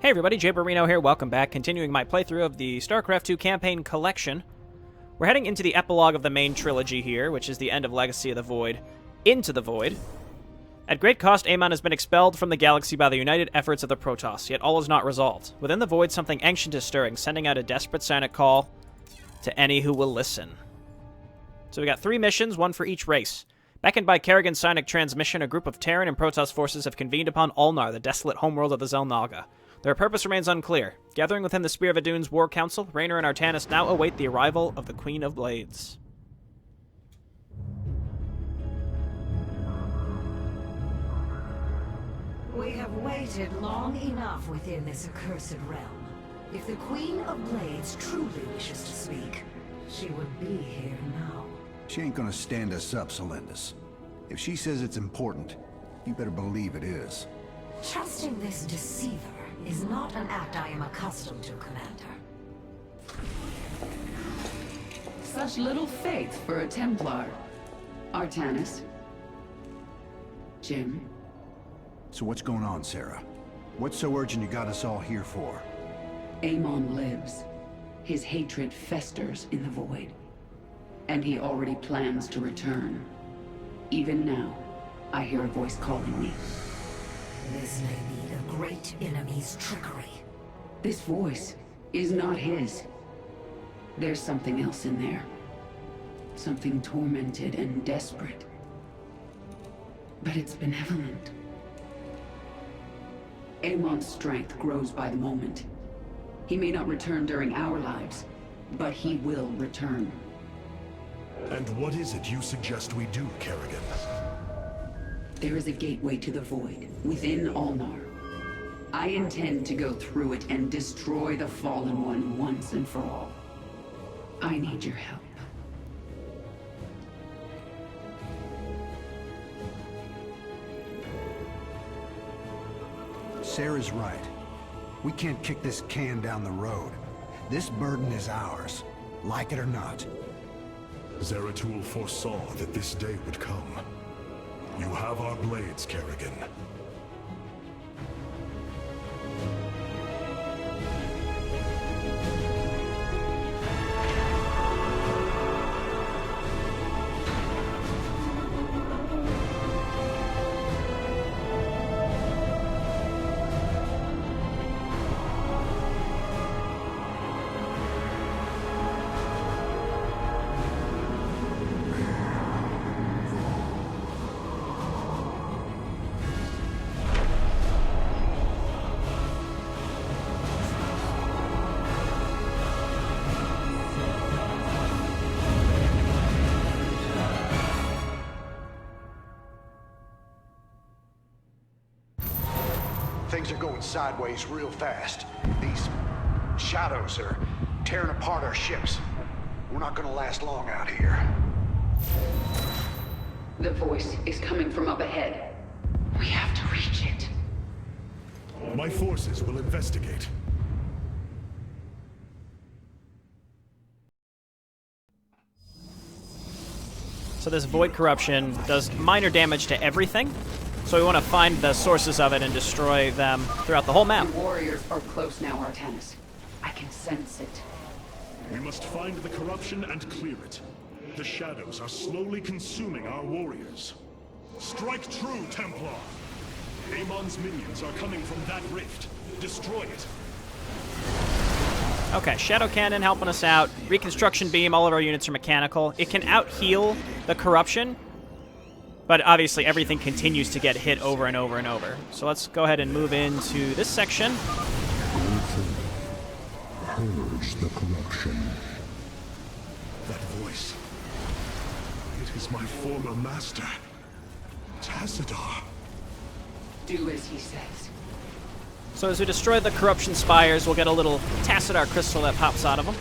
Hey everybody, Jayborino here, welcome back, continuing my playthrough of the StarCraft 2 campaign collection. We're heading into the epilogue of the main trilogy here, which is the end of Legacy of the Void, Into the Void. At great cost, Amon has been expelled from the galaxy by the united efforts of the Protoss, yet all is not resolved. Within the Void, something ancient is stirring, sending out a desperate sonic call to any who will listen. So we got 3 missions, one for each race. Beckoned by Kerrigan's sonic transmission, a group of Terran and Protoss forces have convened upon Ulnar, the desolate homeworld of the Xel'Naga. Their purpose remains unclear. Gathering within the Spear of Adune's War Council, Raynor and Artanis now await the arrival of the Queen of Blades. We have waited long enough within this accursed realm. If the Queen of Blades truly wishes to speak, she would be here now. She ain't gonna stand us up, Celendis. If she says it's important, you better believe it is. Trusting this deceiver is not an act I am accustomed to, Commander. Such little faith for a Templar. Artanis. Jim. So what's going on, Sarah? What's so urgent you got us all here for? Amon lives. His hatred festers in the Void. And he already plans to return. Even now, I hear a voice calling me. This may be the great enemy's trickery. This voice is not his. There's something else in there. Something tormented and desperate. But it's benevolent. Amon's strength grows by the moment. He may not return during our lives, but he will return. And what is it you suggest we do, Kerrigan? There is a gateway to the Void, within Ulnar. I intend to go through it and destroy the Fallen One once and for all. I need your help. Sarah's right. We can't kick this can down the road. This burden is ours, like it or not. Zeratul foresaw that this day would come. You have our blades, Kerrigan. Things are going sideways real fast. These shadows are tearing apart our ships. We're not gonna last long out here. The voice is coming from up ahead. We have to reach it. My forces will investigate. So this Void Corruption does minor damage to everything, so we want to find the sources of it and destroy them throughout the whole map. Your warriors are close now, Artanis. I can sense it. We must find the corruption and clear it. The shadows are slowly consuming our warriors. Strike true, Templar! Amon's minions are coming from that rift. Destroy it. Okay, Shadow Cannon helping us out. Reconstruction Beam, all of our units are mechanical. It can out-heal the Corruption, but obviously everything continues to get hit over and over and over. So let's go ahead and move into this section. Purge the corruption. That voice. It is my former master, Tassadar. Do as he says. So as we destroy the Corruption Spires, we'll get a little Tassadar crystal that pops out of them.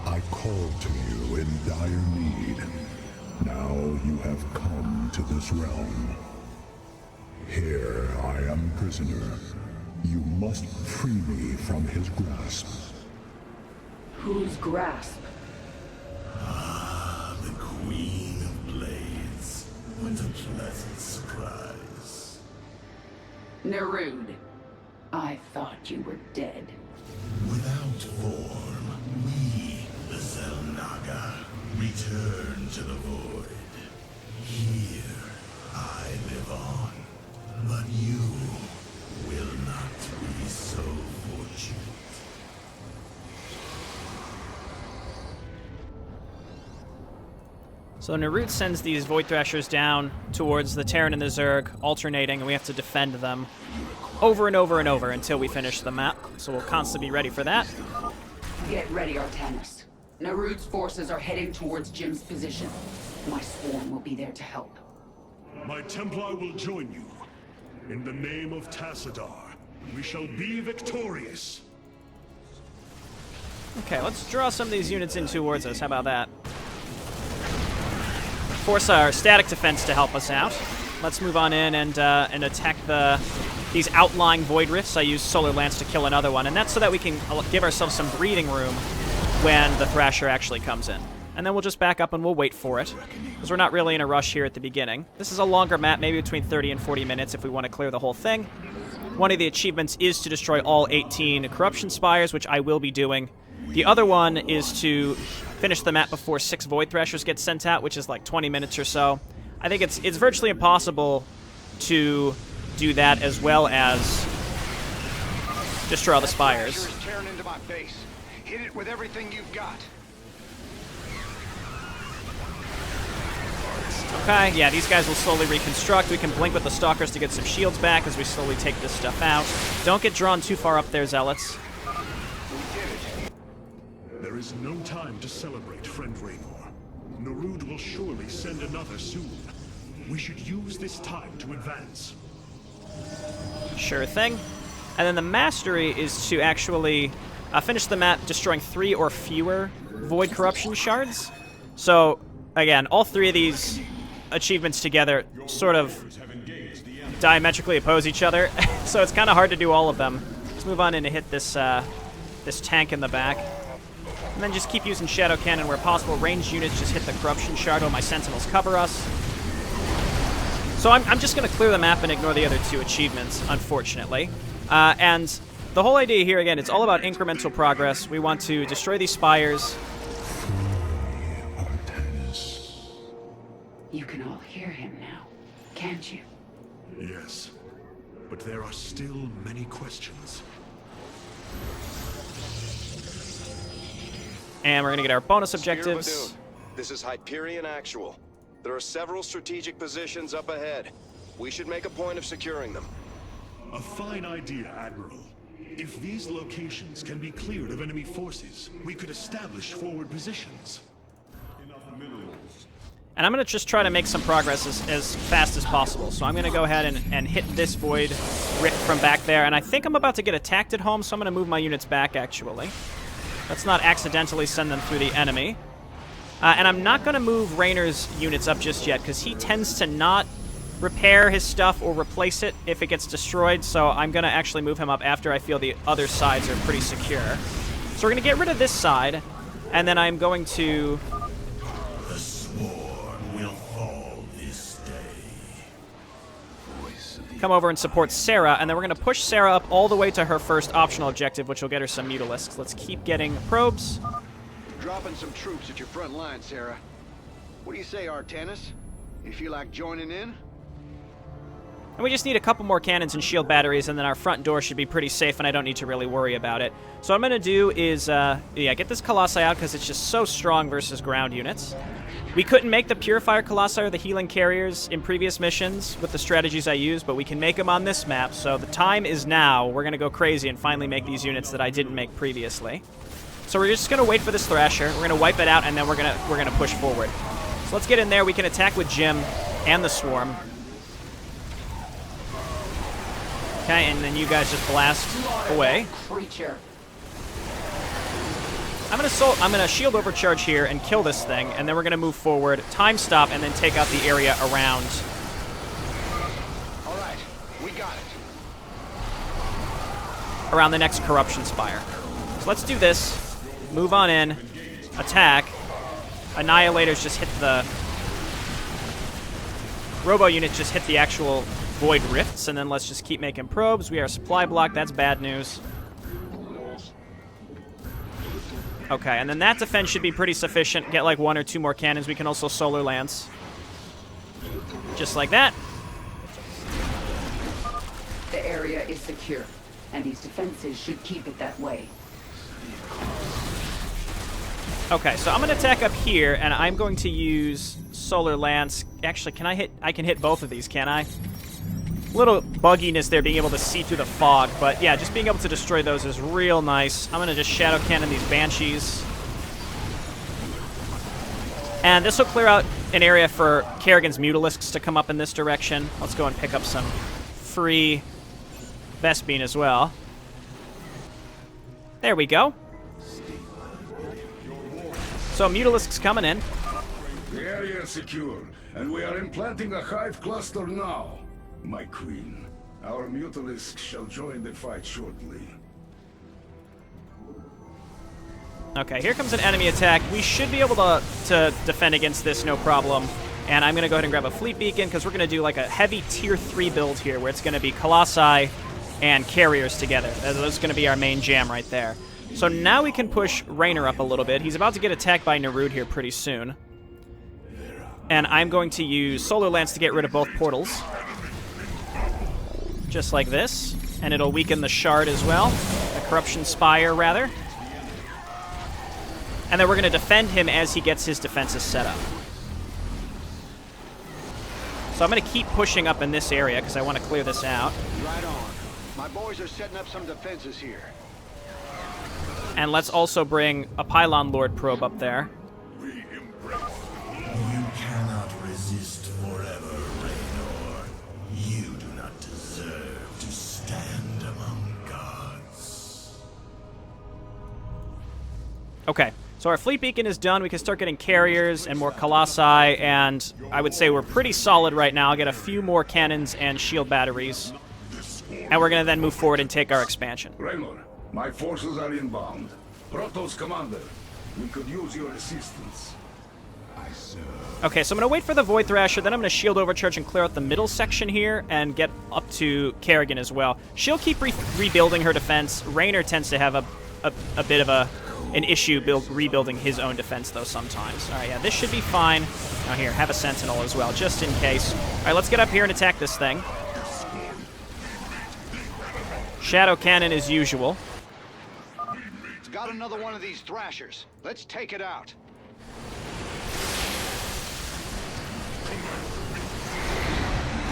I called to you in dire need. Now you have come to this realm. Here I am prisoner. You must free me from his grasp. Whose grasp? Ah, the Queen of Blades. What a pleasant surprise. Nerude, I thought you were dead. Without form, we, the Zelnaga, return to the void. Here, I live on, but you will not be so fortunate. So Nerude sends these Void Thrashers down towards the Terran and the Zerg, alternating, and we have to defend them over and over and over until we finish the map. So we'll constantly be ready for that. Get ready, Artanis. Nerude's forces are heading towards Jim's position. My swarm will be there to help. My Templar will join you. In the name of Tassadar, we shall be victorious. Okay, let's draw some of these units in towards us. How about that? Force our static defense to help us out. Let's move on in and attack these outlying Void Rifts. I use Solar Lance to kill another one, and that's so that we can give ourselves some breathing room when the Thrasher actually comes in. And then we'll just back up and we'll wait for it, because we're not really in a rush here at the beginning. This is a longer map, maybe between 30 and 40 minutes if we want to clear the whole thing. One of the achievements is to destroy all 18 Corruption Spires, which I will be doing. The other one is to finish the map before 6 Void Thrashers get sent out, which is like 20 minutes or so. I think it's virtually impossible to do that as well as destroy all the spires. Tearing into my base. Hit it with everything you've got. Okay, yeah, these guys will slowly reconstruct. We can blink with the Stalkers to get some shields back as we slowly take this stuff out. Don't get drawn too far up there, Zealots. There is no time to celebrate, friend Raynor. Nerude will surely send another soon. We should use this time to advance. Sure thing. And then the mastery is to actually finish the map destroying 3 or fewer Void Corruption Shards. So, again, all 3 of these achievements together sort of diametrically oppose each other, so it's kind of hard to do all of them. Let's move on in and hit this tank in the back. And then just keep using Shadow Cannon where possible. Ranged units just hit the Corruption Shard while my Sentinels cover us. So I'm just going to clear the map and ignore the other 2 achievements, unfortunately. And the whole idea here, again, it's all about incremental progress. We want to destroy these spires. You can all hear him now, can't you? Yes, but there are still many questions. And we're going to get our bonus objectives. This is Hyperion Actual. There are several strategic positions up ahead. We should make a point of securing them. A fine idea, Admiral. If these locations can be cleared of enemy forces, we could establish forward positions. And I'm going to just try to make some progress as fast as possible. So I'm going to go ahead and hit this Void Rift from back there. And I think I'm about to get attacked at home, so I'm going to move my units back, actually. Let's not accidentally send them through the enemy. And I'm not going to move Raynor's units up just yet, because he tends to not repair his stuff or replace it if it gets destroyed, so I'm going to actually move him up after I feel the other sides are pretty secure. So we're going to get rid of this side, and then I'm going to... The swarm will fall this day. come over and support Sarah, and then we're going to push Sarah up all the way to her first optional objective, which will get her some Mutalisks. Let's keep getting probes. Dropping some troops at your front line, Sarah. What do you say, Artanis? You feel like joining in? And we just need a couple more cannons and shield batteries, and then our front door should be pretty safe, and I don't need to really worry about it. So what I'm going to do is, get this Colossi out, because it's just so strong versus ground units. We couldn't make the Purifier Colossi or the Healing Carriers in previous missions with the strategies I used, but we can make them on this map, so the time is now. We're going to go crazy and finally make these units that I didn't make previously. So we're just going to wait for this Thrasher, we're going to wipe it out, and then we're going to push forward. So let's get in there. We can attack with Jim and the Swarm. Okay, and then you guys just blast away. Creature. I'm gonna shield overcharge here and kill this thing, and then we're gonna move forward, time stop, and then take out the area around. All right, we got it. Around the next Corruption Spire. So let's do this. Move on in. Attack. Annihilators just hit the... Robo units just hit the actual void rifts, and then let's just keep making probes. We are supply block. That's bad news. Okay, and then that defense should be pretty sufficient. Get like 1 or 2 more cannons. We can also solar lance. Just like that. The area is secure, and these defenses should keep it that way. Okay, so I'm going to attack up here, and I'm going to use solar lance. Actually, can I hit? I can hit both of these, can I? Little bugginess there, being able to see through the fog, but yeah, just being able to destroy those is real nice. I'm going to just shadow cannon these banshees. And this will clear out an area for Kerrigan's Mutalisks to come up in this direction. Let's go and pick up some free Vespene as well. There we go. So Mutalisk's coming in. The area is secure, and we are implanting a hive cluster now. My queen, our Mutalisk shall join the fight shortly. Okay, here comes an enemy attack. We should be able to defend against this, no problem. And I'm going to go ahead and grab a fleet beacon, because we're going to do like a heavy tier 3 build here, where it's going to be Colossi and Carriers together. That's going to be our main jam right there. So now we can push Raynor up a little bit. He's about to get attacked by Nerud here pretty soon. And I'm going to use Solar Lance to get rid of both portals. Just like this. And it'll weaken the Shard as well. The Corruption Spire, rather. And then we're going to defend him as he gets his defenses set up. So I'm going to keep pushing up in this area because I want to clear this out. Right on. My boys are setting up some defenses here. And let's also bring a Pylon Lord probe up there. You cannot resist forever, Raynor. You do not deserve to stand among gods. Okay, so our fleet beacon is done. We can start getting carriers and more colossi, and I would say we're pretty solid right now. I'll get a few more cannons and shield batteries, and we're going to then move forward and take our expansion. Raynor, my forces are inbound. Protoss commander, we could use your assistance. Okay, so I'm going to wait for the Void Thrasher, then I'm going to shield overcharge and clear out the middle section here and get up to Kerrigan as well. She'll keep rebuilding her defense. Raynor tends to have a bit of an issue rebuilding his own defense, though, sometimes. All right, yeah, this should be fine. Now here, have a Sentinel as well, just in case. All right, let's get up here and attack this thing. Shadow Cannon as usual. It's got another one of these Thrashers. Let's take it out.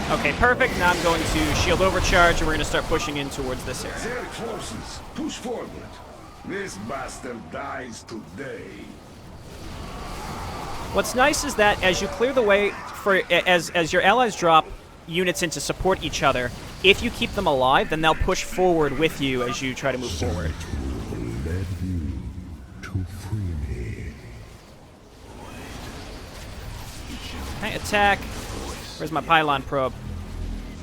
Okay, perfect. Now I'm going to shield overcharge, and we're going to start pushing in towards this area. Their forces, push forward. This bastard dies today. What's nice is that as you clear the way for as your allies drop units in to support each other, if you keep them alive, then they'll push forward with you as you try to move forward. Led you to free me. Okay, attack. Where's my Pylon probe?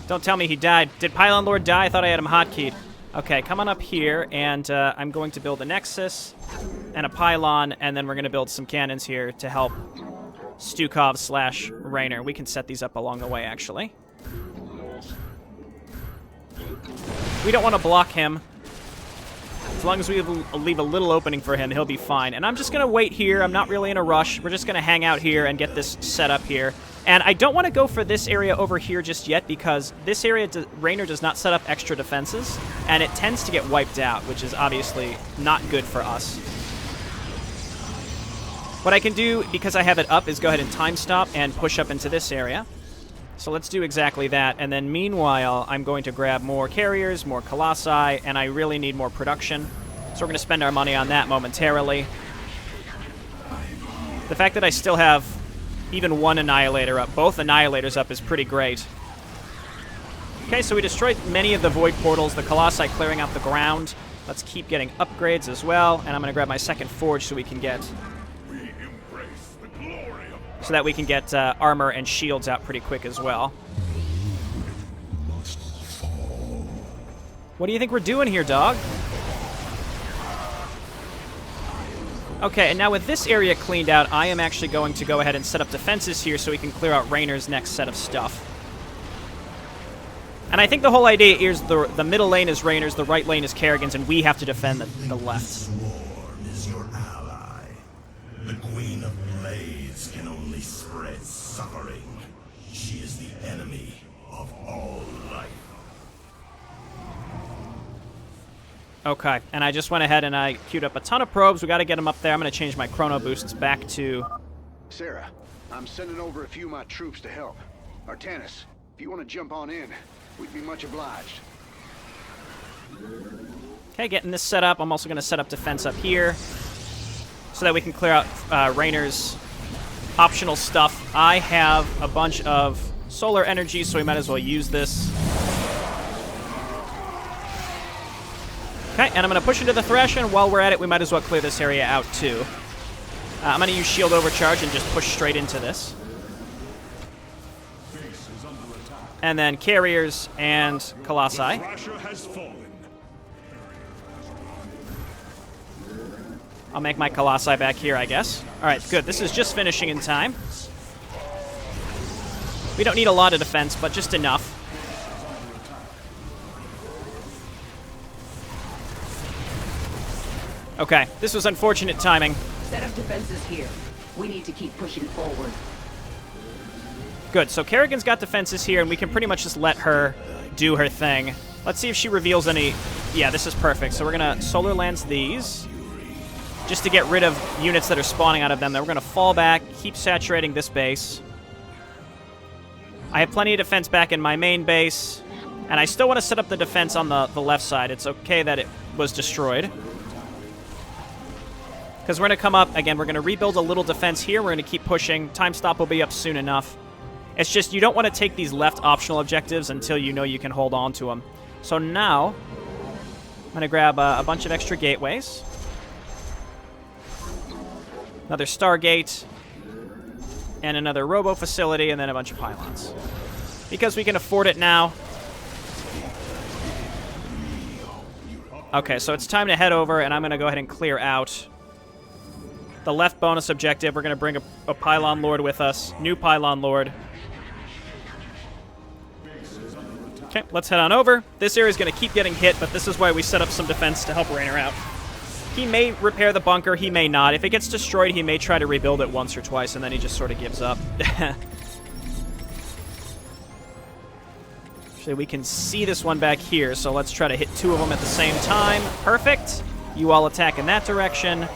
Don't tell me he died. Did Pylon Lord die? I thought I had him hotkeyed. Okay, come on up here, and I'm going to build a Nexus and a Pylon, and then we're going to build some cannons here to help Stukov / Raynor. We can set these up along the way, actually. We don't want to block him. As long as we leave a little opening for him, he'll be fine. And I'm just going to wait here. I'm not really in a rush. We're just going to hang out here and get this set up here. And I don't want to go for this area over here just yet because this area, Raynor does not set up extra defenses, and it tends to get wiped out, which is obviously not good for us. What I can do, because I have it up, is go ahead and time stop and push up into this area. So let's do exactly that, and then meanwhile, I'm going to grab more carriers, more colossi, and I really need more production. So we're going to spend our money on that momentarily. The fact that I still have even one Annihilator up, both Annihilators up, is pretty great. Okay, so we destroyed many of the Void Portals, the Colossi clearing out the ground. Let's keep getting upgrades as well, and I'm going to grab my second Forge so we can get... so that we can get armor and shields out pretty quick as well. Must fall. What do you think we're doing here, dog? Okay, and now with this area cleaned out, I am actually going to go ahead and set up defenses here so we can clear out Raynor's next set of stuff. And I think the whole idea is the middle lane is Raynor's, the right lane is Kerrigan's, and we have to defend the left. Sworn is your ally. The Queen of Blades can only spread suffering. She is the enemy of all life. Okay, and I just went ahead and I queued up a ton of probes. We got to get them up there. I'm going to change my chrono boosts back to... Sarah, I'm sending over a few of my troops to help. Artanis, if you want to jump on in, we'd be much obliged. Okay, getting this set up. I'm also going to set up defense up here so that we can clear out Raynor's optional stuff. I have a bunch of solar energy, so we might as well use this. Okay, and I'm going to push into the Thresh, and while we're at it, we might as well clear this area out, too. I'm going to use Shield Overcharge and just push straight into this. And then Carriers and Colossi. I'll make my Colossi back here, I guess. Alright, good. This is just finishing in time. We don't need a lot of defense, but just enough. Okay, this was unfortunate timing. Set up defenses here. We need to keep pushing forward. Good, so Kerrigan's got defenses here, and we can pretty much just let her do her thing. Let's see if she reveals any... Yeah, this is perfect. So we're going to Solar Lance these, just to get rid of units that are spawning out of them. Then we're going to fall back, keep saturating this base. I have plenty of defense back in my main base, and I still want to set up the defense on the left side. It's okay that it was destroyed. Because we're going to come up, again, we're going to rebuild a little defense here. We're going to keep pushing. Time stop will be up soon enough. It's just you don't want to take these left optional objectives until you know you can hold on to them. So now, I'm going to grab a bunch of extra gateways. Another Stargate, and another Robo facility, and then a bunch of pylons. Because we can afford it now. Okay, so it's time to head over, and I'm going to go ahead and clear out the left bonus objective. We're going to bring a Pylon Lord with us. New Pylon Lord. Okay, let's head on over. This area is going to keep getting hit, but this is why we set up some defense to help Raynor out. He may repair the bunker, he may not. If it gets destroyed, he may try to rebuild it once or twice, and then he just sort of gives up. Actually, we can see this one back here, so let's try to hit two of them at the same time. Perfect. You all attack in that direction.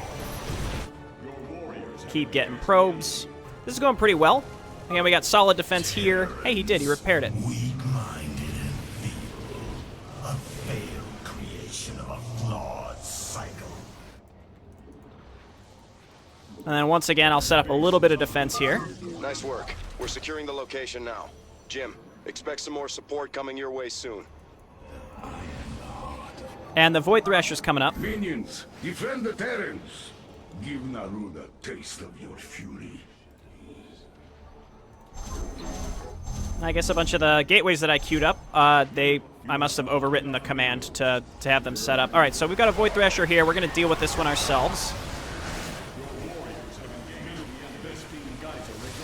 Keep getting probes. This is going pretty well. Again, we got solid defense here. Hey, he did. He repaired it. Weak-minded and feeble. A failed creation of a flawed cycle. And then once again, I'll set up a little bit of defense here. Nice work. We're securing the location now. Jim, expect some more support coming your way soon. And the Void Thrasher's coming up. Minions, defend the Terrans. Give Narud a taste of your fury. I guess a bunch of the gateways that I queued up, I must have overwritten the command to have them set up. All right, so we've got a Void Thrasher here. We're going to deal with this one ourselves.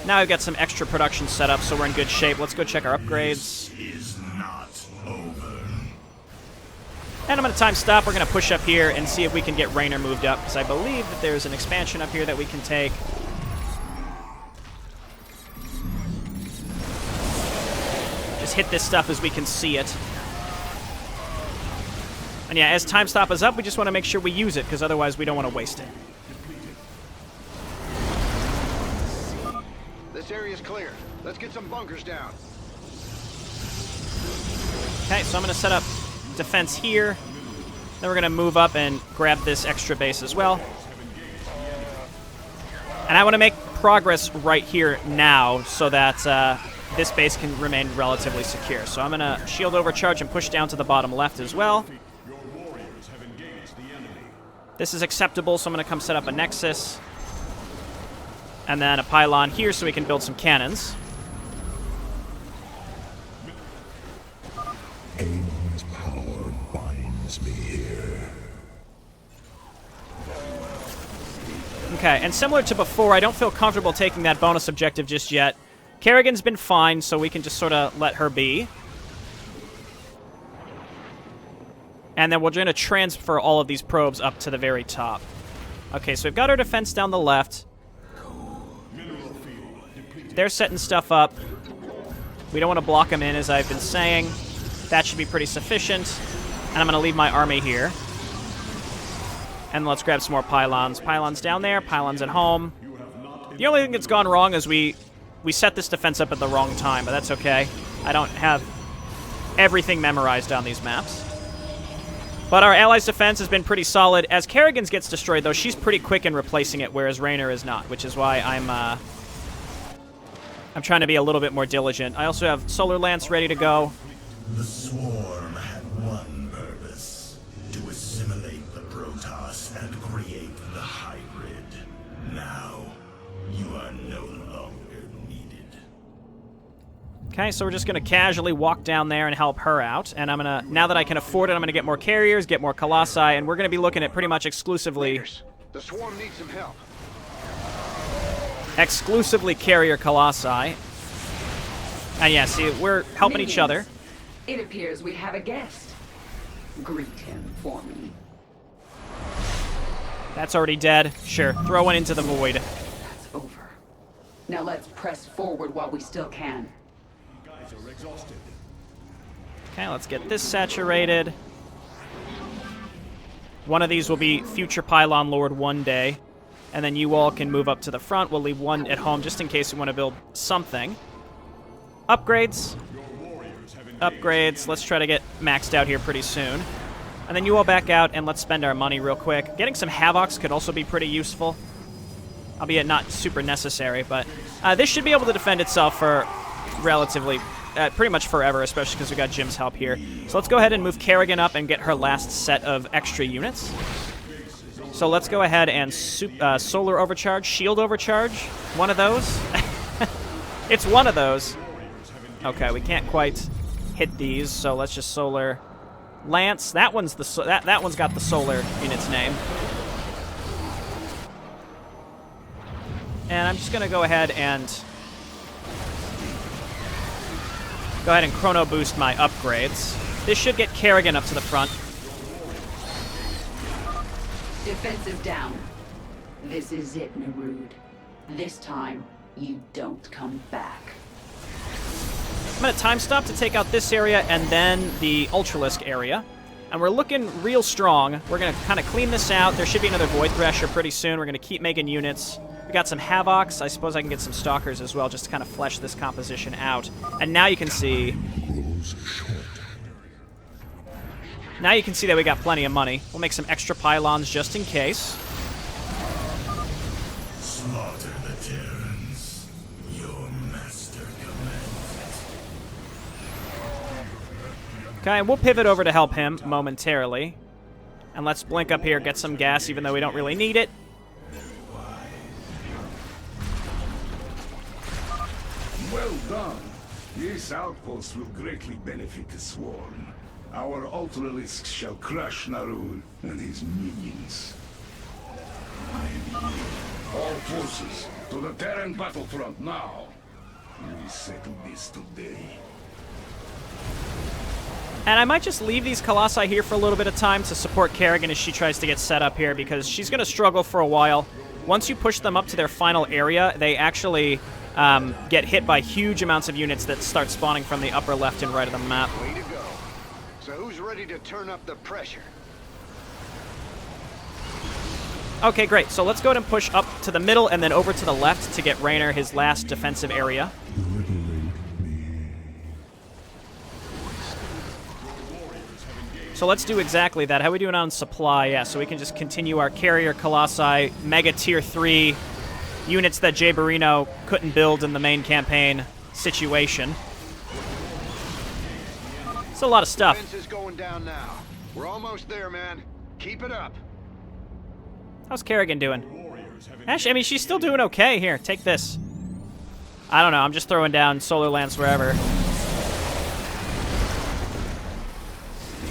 Now we've got some extra production set up, so we're in good shape. Let's go check our upgrades. Is not over. And I'm going to time stop. We're going to push up here and see if we can get Raynor moved up, because I believe that there's an expansion up here that we can take. Just hit this stuff as we can see it. And yeah, as time stop is up, we just want to make sure we use it, because otherwise we don't want to waste it. This area's clear. Let's get some bunkers down. Okay, so I'm going to set up defense here. Then we're going to move up and grab this extra base as well. And I want to make progress right here now so that this base can remain relatively secure. So I'm going to shield overcharge and push down to the bottom left as well. This is acceptable, so I'm going to come set up a Nexus. And then a pylon here so we can build some cannons. Amon's power binds me here. Okay, and similar to before, I don't feel comfortable taking that bonus objective just yet. Kerrigan's been fine, so we can just sort of let her be. And then we're going to transfer all of these probes up to the very top. Okay, so we've got our defense down the left. They're setting stuff up. We don't want to block them in, as I've been saying. That should be pretty sufficient. And I'm going to leave my army here. And let's grab some more pylons. Pylons down there, pylons at home. The only thing that's gone wrong is we set this defense up at the wrong time, but that's okay. I don't have everything memorized on these maps. But our allies' defense has been pretty solid. As Kerrigan's gets destroyed, though, she's pretty quick in replacing it, whereas Raynor is not, which is why I'm trying to be a little bit more diligent. I also have Solar Lance ready to go. The Swarm had one purpose: to assimilate the Protoss and create the hybrid. Now, you are no longer needed. Okay, so we're just going to casually walk down there and help her out. And I'm going to, now that I can afford it, I'm going to get more carriers, get more Colossi, and we're going to be looking at pretty much exclusively... The Swarm needs some help. Exclusively carrier Colossi. And yeah, see, we're helping each other. It appears we have a guest. Greet him for me. That's already dead. Sure, throw one into the void. That's over. Now let's press forward while we still can. Guys are exhausted. Okay, let's get this saturated. One of these will be future Pylon Lord one day. And then you all can move up to the front. We'll leave one at home just in case we want to build something. Upgrades. Upgrades. Let's try to get maxed out here pretty soon. And then you all back out, and let's spend our money real quick. Getting some Havocs could also be pretty useful. Albeit not super necessary, but this should be able to defend itself for relatively, pretty much forever, especially because we got Jim's help here. So let's go ahead and move Kerrigan up and get her last set of extra units. So let's go ahead and Solar Overcharge, Shield Overcharge, one of those. It's one of those. Okay, we can't quite hit these, so let's just Solar Lance. That one's that one's got the solar in its name. And I'm just gonna go ahead and chrono boost my upgrades. This should get Kerrigan up to the front. Defensive down. This is it, Narud. This time, you don't come back. I'm going to time stop to take out this area and then the Ultralisk area. And we're looking real strong. We're going to kind of clean this out. There should be another Void Thresher pretty soon. We're going to keep making units. We got some Havocs. I suppose I can get some Stalkers as well just to kind of flesh this composition out. And now you can see... Now you can see that we got plenty of money. We'll make some extra pylons just in case. Slaughter the Terrans. Your master commands. Okay, we'll pivot over to help him momentarily. And let's blink up here, get some gas, even though we don't really need it. Well done. This outpost will greatly benefit the Swarm. Our Ultralisks shall crush Narud and his minions. All forces, to the Terran battlefront now. We settle this today. And I might just leave these Colossi here for a little bit of time to support Kerrigan as she tries to get set up here, because she's going to struggle for a while. Once you push them up to their final area, they actually get hit by huge amounts of units that start spawning from the upper left and right of the map. Way to go. So who's ready to turn up the pressure? Okay, great. So let's go ahead and push up to the middle and then over to the left to get Raynor his last defensive area. So let's do exactly that. How are we doing on supply? Yeah, so we can just continue our carrier Colossi, Mega Tier 3 units that Jayborino couldn't build in the main campaign situation. It's a lot of stuff. Defense is going down now. We're almost there, man. Keep it up. How's Kerrigan doing? Actually, I mean, she's still doing okay. Here, take this. I don't know. I'm just throwing down Solar Lance wherever.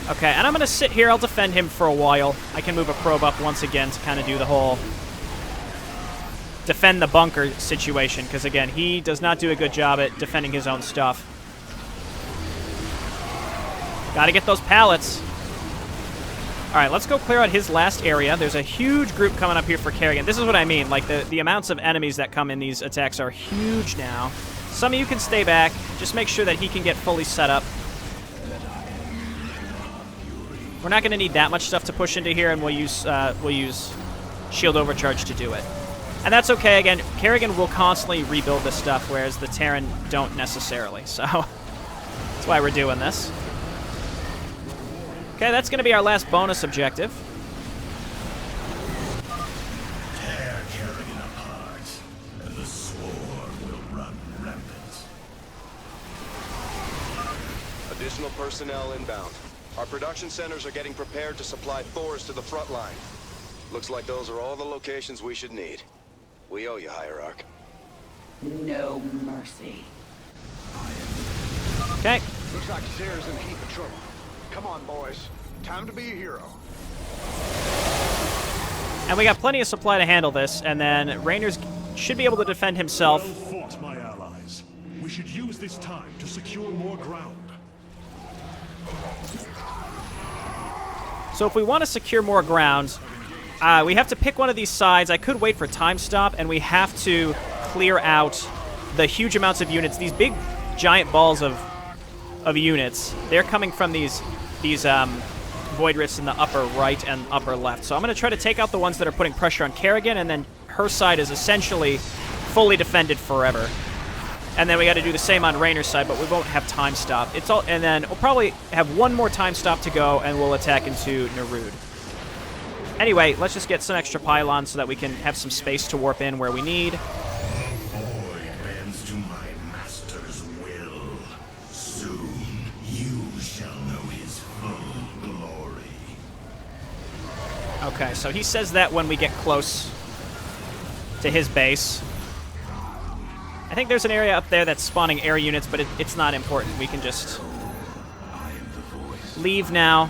Okay, and I'm going to sit here. I'll defend him for a while. I can move a probe up once again to kind of do the whole defend the bunker situation, because, again, he does not do a good job at defending his own stuff. Gotta get those pallets. Alright, let's go clear out his last area. There's a huge group coming up here for Kerrigan. This is what I mean. Like, the amounts of enemies that come in these attacks are huge now. Some of you can stay back. Just make sure that he can get fully set up. We're not going to need that much stuff to push into here, and we'll use shield overcharge to do it. And that's okay. Again, Kerrigan will constantly rebuild this stuff, whereas the Terran don't necessarily. So that's why we're doing this. Okay, that's going to be our last bonus objective. Tear Kerrigan apart, and the sword will run rampant. Additional personnel inbound. Our production centers are getting prepared to supply Thors to the front line. Looks like those are all the locations we should need. We owe you, Hierarch. No mercy. Okay. Looks like Zera's in a heap of trouble. Come on, boys. Time to be a hero. And we got plenty of supply to handle this, and then Raynor's should be able to defend himself. Well fought, my allies. We should use this time to secure more ground. So if we want to secure more ground, we have to pick one of these sides. I could wait for time stop, and we have to clear out the huge amounts of units. These big, giant balls of units, they're coming from these void rifts in the upper right and upper left. So I'm going to try to take out the ones that are putting pressure on Kerrigan, and then her side is essentially fully defended forever. And then we got to do the same on Raynor's side, but we won't have time stop. And then we'll probably have one more time stop to go, and we'll attack into Nerud. Anyway, let's just get some extra pylons so that we can have some space to warp in where we need. Void bends to my master's will. Soon you shall know his full glory. Okay, so he says that when we get close to his base. I think there's an area up there that's spawning air units, but it's not important. We can just leave now.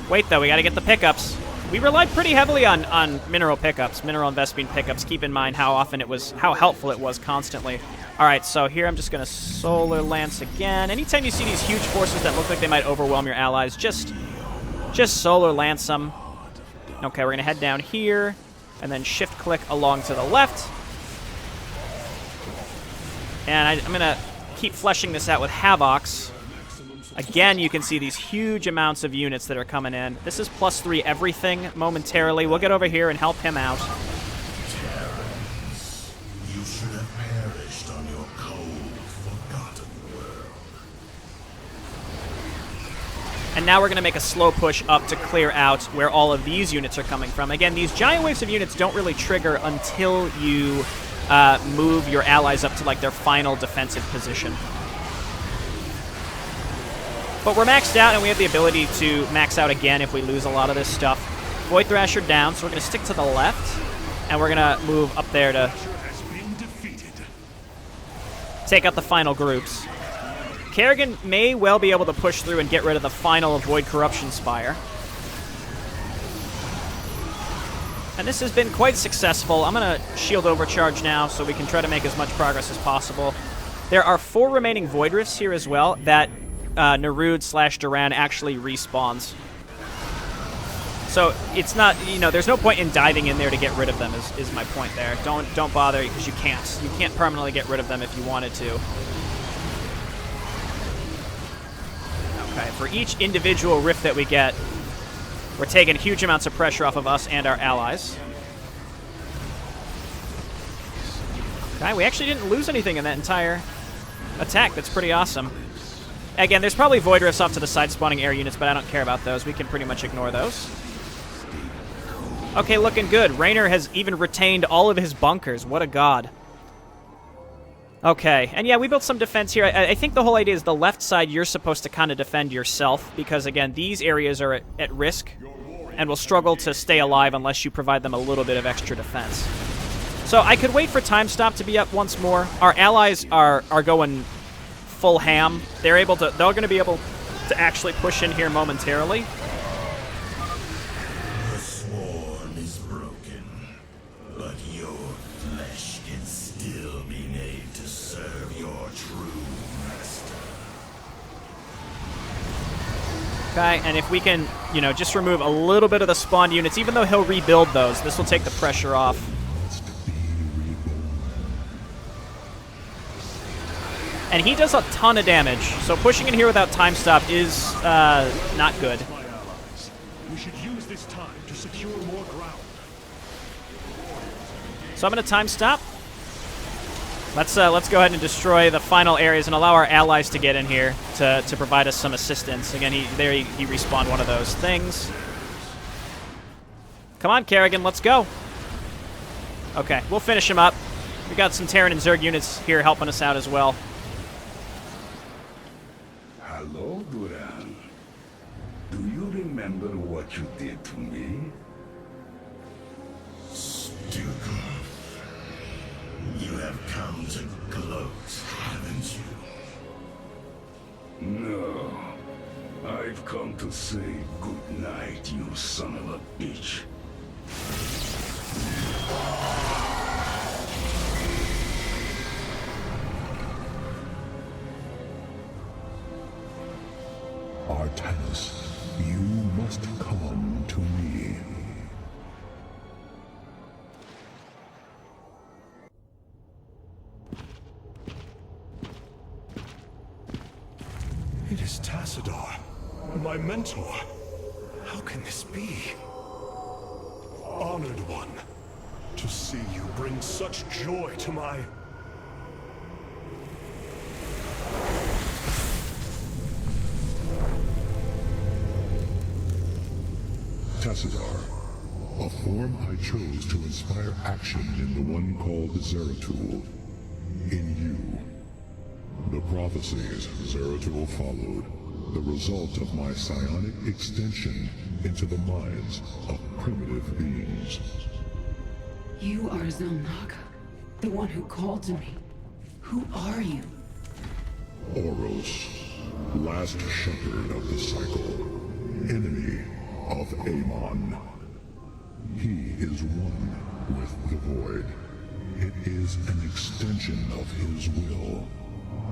Wait, though, we got to get the pickups. We relied pretty heavily on mineral pickups, mineral and Vespene pickups. Keep in mind how helpful it was constantly. All right, so here I'm just going to Solar Lance again. Anytime you see these huge forces that look like they might overwhelm your allies, just Solar Lance them. Okay, we're going to head down here, and then shift-click along to the left. And I'm going to keep fleshing this out with Havocs. Again, you can see these huge amounts of units that are coming in. This is +3 everything momentarily. We'll get over here and help him out. Terrans, you should have perished on your cold, forgotten world. And now we're going to make a slow push up to clear out where all of these units are coming from. Again, these giant waves of units don't really trigger until you move your allies up to like their final defensive position. But we're maxed out, and we have the ability to max out again if we lose a lot of this stuff. Void Thrasher down, so we're going to stick to the left, and we're going to move up there to take out the final groups. Kerrigan may well be able to push through and get rid of the final Void Corruption Spire. And this has been quite successful. I'm going to shield overcharge now so we can try to make as much progress as possible. There are 4 remaining Void Rifts here as well that Nerud/Duran actually respawns. So it's not, there's no point in diving in there to get rid of them is my point there. Don't bother because you can't. You can't permanently get rid of them if you wanted to. Okay, for each individual rift that we get, we're taking huge amounts of pressure off of us and our allies. Okay, we actually didn't lose anything in that entire attack. That's pretty awesome. Again, there's probably Void Rifts off to the side spawning air units, but I don't care about those. We can pretty much ignore those. Okay, looking good. Raynor has even retained all of his bunkers. What a god. Okay, and yeah, we built some defense here. I think the whole idea is the left side you're supposed to kind of defend yourself, because again, these areas are at risk and will struggle to stay alive unless you provide them a little bit of extra defense. So I could wait for time stop to be up once more. Our allies are going full ham. They're going to be able to actually push in here momentarily. The swarm is broken, but your flesh can still be made to serve your true master. Okay, and if we can, you know, just remove a little bit of the spawned units, even though he'll rebuild those, this will take the pressure off. And he does a ton of damage, so pushing in here without time stop is not good. My allies, we should use this time to secure more ground. So I'm going to time stop. Let's go ahead and destroy the final areas and allow our allies to get in here to provide us some assistance. Again, he respawned one of those things. Come on, Kerrigan, let's go. Okay, we'll finish him up. We got some Terran and Zerg units here helping us out as well. Hello, Duran. Do you remember what you did to me? Stukov, you have come to gloat, haven't you? No. I've come to say good night, you son of a bitch. Artanis, you must come to me. It is Tassadar, my mentor. How can this be? Honored one, to see you bring such joy to my... Tassadar, a form I chose to inspire action in the one called Zeratul. In you. The prophecies Zeratul followed, the result of my psionic extension into the minds of primitive beings. You are Zelnaga, the one who called to me. Who are you? Oros, last shepherd of the cycle, enemy of Amon. He is one with the void. It is an extension of his will,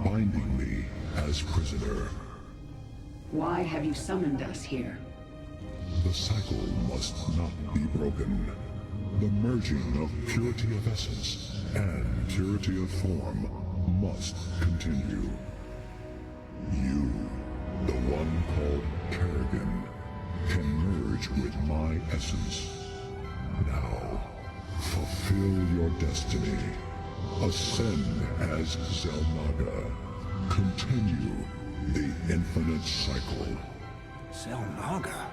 binding me as prisoner. Why have you summoned us here? The cycle must not be broken. The merging of purity of essence and purity of form must continue. You, the one called Kerrigan, can merge with my essence. Now, fulfill your destiny. Ascend as Zelnaga. Continue the infinite cycle. Zelnaga?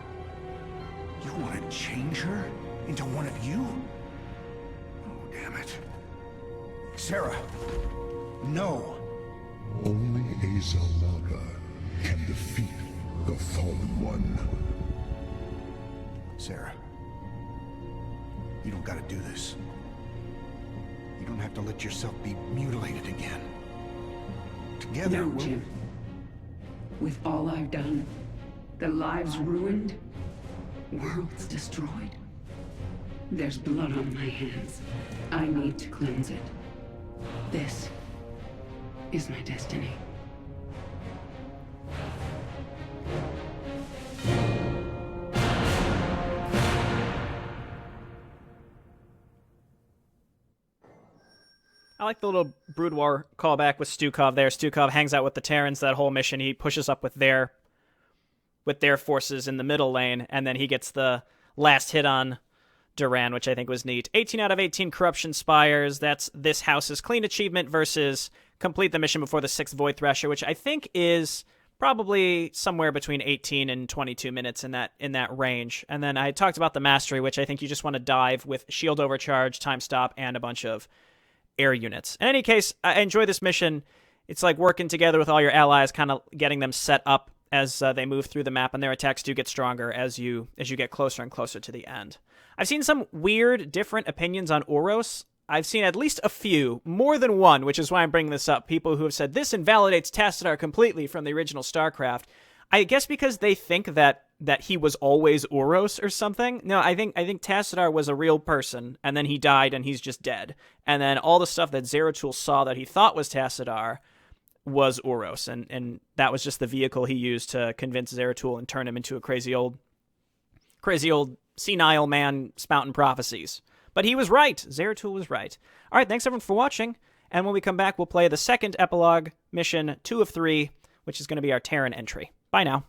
You want to change her into one of you? Oh, damn it. Sarah, no. Only a Zelnaga can defeat the Fallen One. Sarah, you don't gotta do this. You don't have to let yourself be mutilated again. Together, No, we'll... Jim. With all I've done, the lives ruined, worlds destroyed. There's blood on my hands. I need to cleanse it. This is my destiny. I like the little Brood War callback with Stukov there. Stukov hangs out with the Terrans that whole mission. He pushes up with their forces in the middle lane, and then he gets the last hit on Duran, which I think was neat. 18 out of 18 Corruption Spires. That's this house's clean achievement versus complete the mission before the 6th Void Thresher, which I think is probably somewhere between 18 and 22 minutes in that range. And then I talked about the Mastery, which I think you just want to dive with Shield Overcharge, Time Stop, and a bunch of air units. In any case, I enjoy this mission. It's like working together with all your allies, kind of getting them set up as they move through the map, and their attacks do get stronger as you get closer and closer to the end. I've seen some weird, different opinions on Oros. I've seen at least a few, more than one, which is why I'm bringing this up. People who have said, this invalidates Tassadar completely from the original StarCraft. I guess because they think that he was always Oros or something. No, I think Tassadar was a real person, and then he died and he's just dead. And then all the stuff that Zeratul saw that he thought was Tassadar was Uros, and that was just the vehicle he used to convince Zeratul and turn him into a crazy old senile man spouting prophecies. But he was right. Zeratul was right. All right, thanks everyone for watching, and when we come back, we'll play the second epilogue mission, 2 of 3, which is going to be our Terran entry. Bye now.